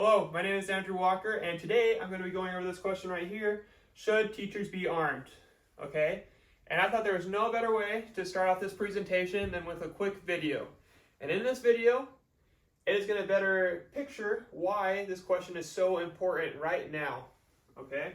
Hello, my name is Andrew Walker, and today I'm going to be going over this question right here. Should teachers be armed? Okay, and I thought there was no better way to start off this presentation than with a quick video. And in this video, it is going to better picture why this question is so important right now. Okay?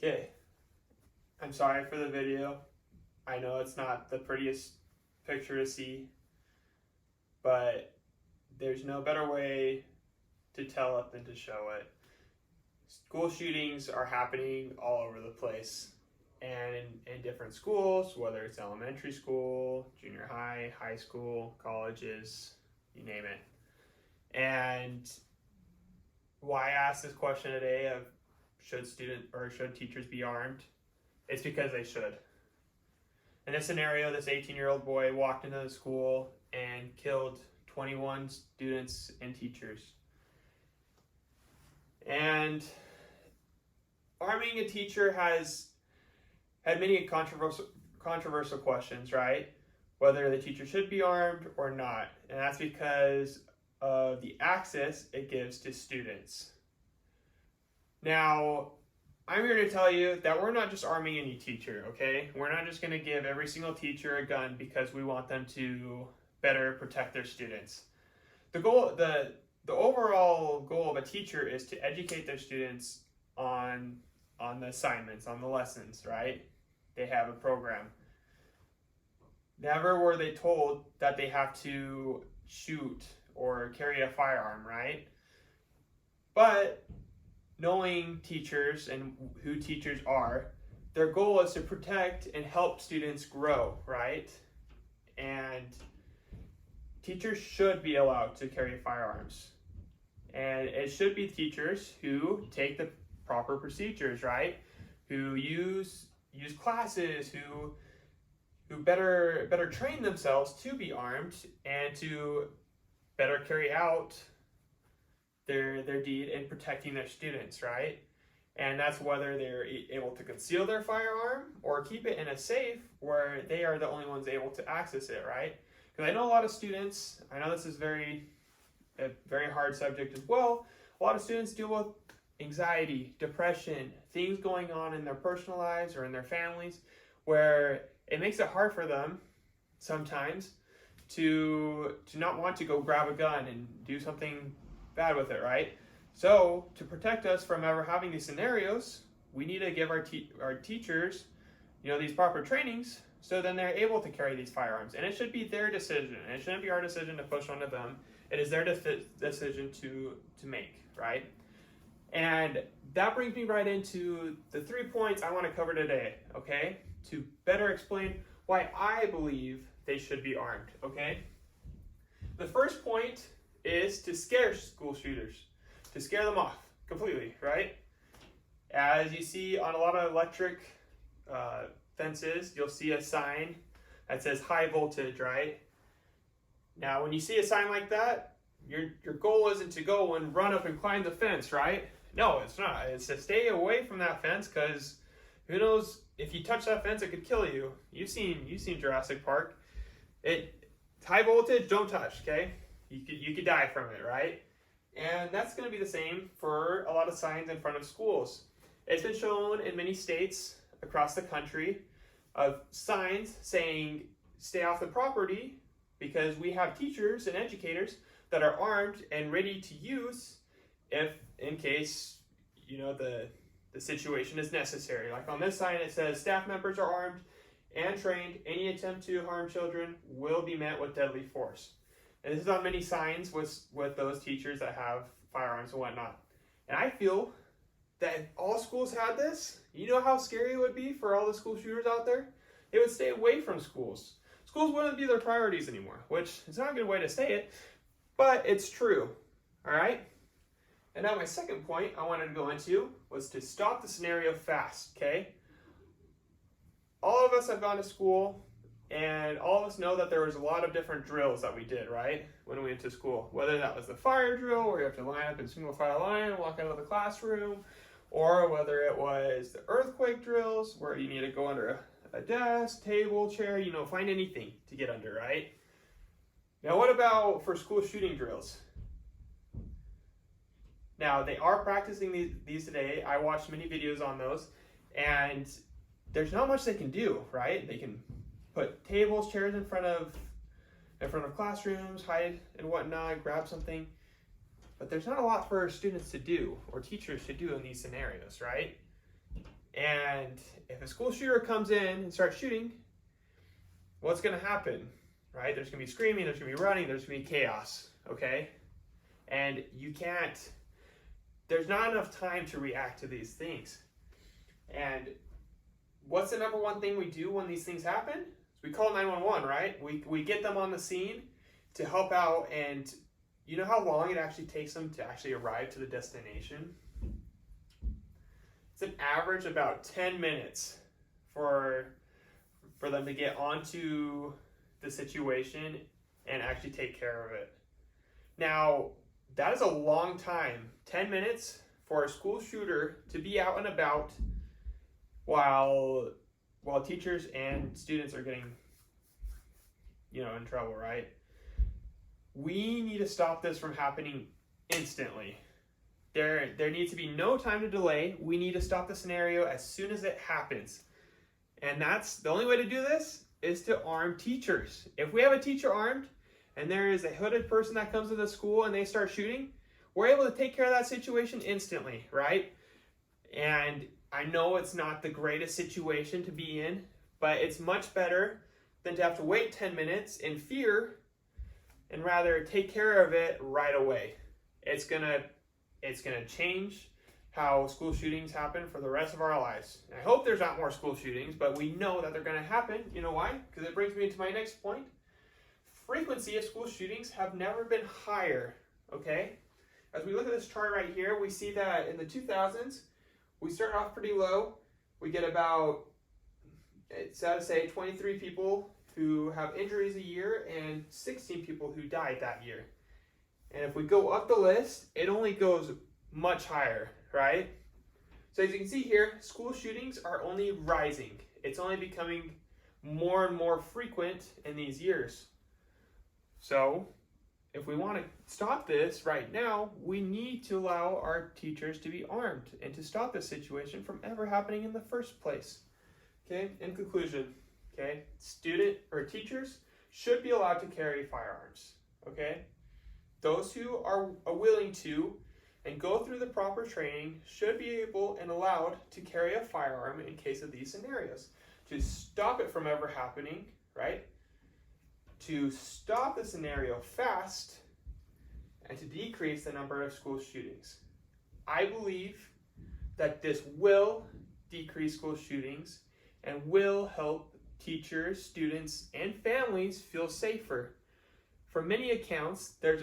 Okay, I'm sorry for the video. I know it's not the prettiest picture to see, but there's no better way to tell it than to show it. School shootings are happening all over the place, and in different schools, whether it's elementary school, junior high, high school, colleges, you name it. And why I asked this question today of should teachers be armed? It's because they should. In this scenario, this 18-year-old boy walked into the school and killed 21 students and teachers. And arming a teacher has had many controversial questions, right? Whether the teacher should be armed or not. And that's because of the access it gives to students. Now, I'm here to tell you that we're not just arming any teacher, okay? We're not just going to give every single teacher a gun because we want them to better protect their students. The overall goal of a teacher is to educate their students on the assignments, on the lessons, right? They have a program. Never were they told that they have to shoot or carry a firearm, right? But knowing teachers and who teachers are, their goal is to protect and help students grow, right? And teachers should be allowed to carry firearms. And it should be teachers who take the proper procedures, right? Who use classes, who better train themselves to be armed and to better carry out their deed in protecting their students, right? And that's whether they're able to conceal their firearm or keep it in a safe where they are the only ones able to access it, right? Because I know a lot of students, I know this is a very hard subject as well. A lot of students deal with anxiety, depression, things going on in their personal lives or in their families where it makes it hard for them sometimes to not want to go grab a gun and do something bad with it, right? So to protect us from ever having these scenarios, we need to give our teachers, these proper trainings, so then they're able to carry these firearms. And it should be their decision. And it shouldn't be our decision to push onto them. It is their decision to make, right? And that brings me right into the 3 points I want to cover today, okay? To better explain why I believe they should be armed, okay? The first point is to scare school shooters, to scare them off completely, right? As you see on a lot of electric fences, you'll see a sign that says high voltage, right? Now, when you see a sign like that, your goal isn't to go and run up and climb the fence, right? No, it's not. It's to stay away from that fence because who knows, if you touch that fence, it could kill you. You've seen Jurassic Park. High voltage, don't touch, okay? You could die from it, right? And that's going to be the same for a lot of signs in front of schools. It's been shown in many states across the country of signs saying stay off the property because we have teachers and educators that are armed and ready to use if in case the situation is necessary. Like on this sign it says staff members are armed and trained. Any attempt to harm children will be met with deadly force. And this is on many signs with those teachers that have firearms and whatnot. And I feel that if all schools had this, you know how scary it would be for all the school shooters out there? They would stay away from schools. Schools wouldn't be their priorities anymore, which is not a good way to say it, but it's true, all right? And now my second point I wanted to go into was to stop the scenario fast, okay? All of us have gone to school, and all of us know that there was a lot of different drills that we did, right, when we went to school. Whether that was the fire drill, where you have to line up in single file line and walk out of the classroom, or whether it was the earthquake drills, where you need to go under a desk, table, chair, you know, find anything to get under, right? Now, what about for school shooting drills? Now, they are practicing these today. I watched many videos on those, and there's not much they can do, right? They can put tables, chairs in front of classrooms, hide and whatnot, grab something. But there's not a lot for students to do or teachers to do in these scenarios, right? And if a school shooter comes in and starts shooting, what's going to happen, right? There's going to be screaming, there's going to be running, there's going to be chaos, okay? And there's not enough time to react to these things. And what's the number one thing we do when these things happen? We call 911, right? We get them on the scene to help out, and you know how long it actually takes them to actually arrive to the destination? It's an average about 10 minutes for them to get onto the situation and actually take care of it. Now, that is a long time, 10 minutes for a school shooter to be out and about while teachers and students are getting, you know, in trouble, right? We need to stop this from happening instantly. There needs to be no time to delay. We need to stop the scenario as soon as it happens. And that's the only way to do this is to arm teachers. If we have a teacher armed and there is a hooded person that comes to the school and they start shooting, we're able to take care of that situation instantly, right? And I know it's not the greatest situation to be in, but it's much better than to have to wait 10 minutes in fear and rather take care of it right away. It's gonna change how school shootings happen for the rest of our lives. And I hope there's not more school shootings, but we know that they're gonna happen. You know why? Because it brings me to my next point. Frequency of school shootings have never been higher, okay? As we look at this chart right here, we see that in the 2000s, we start off pretty low. We get about, it's sad to say, 23 people who have injuries a year and 16 people who died that year. And if we go up the list, it only goes much higher, right? So as you can see here, school shootings are only rising. It's only becoming more and more frequent in these years. So if we want to stop this right now, we need to allow our teachers to be armed and to stop this situation from ever happening in the first place. Okay, in conclusion, okay, teachers should be allowed to carry firearms, okay? Those who are willing to and go through the proper training should be able and allowed to carry a firearm in case of these scenarios to stop it from ever happening, right? To stop the scenario fast and to decrease the number of school shootings. I believe that this will decrease school shootings and will help teachers, students, and families feel safer. For many accounts, there's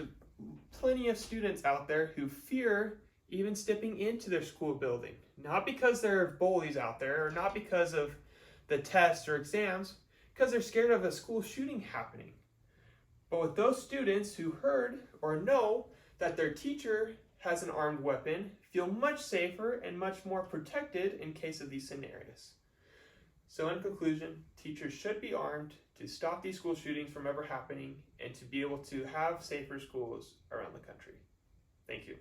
plenty of students out there who fear even stepping into their school building. Not because there are bullies out there or not because of the tests or exams, because they're scared of a school shooting happening. But with those students who heard or know that their teacher has an armed weapon, feel much safer and much more protected in case of these scenarios. So in conclusion, teachers should be armed to stop these school shootings from ever happening and to be able to have safer schools around the country. Thank you.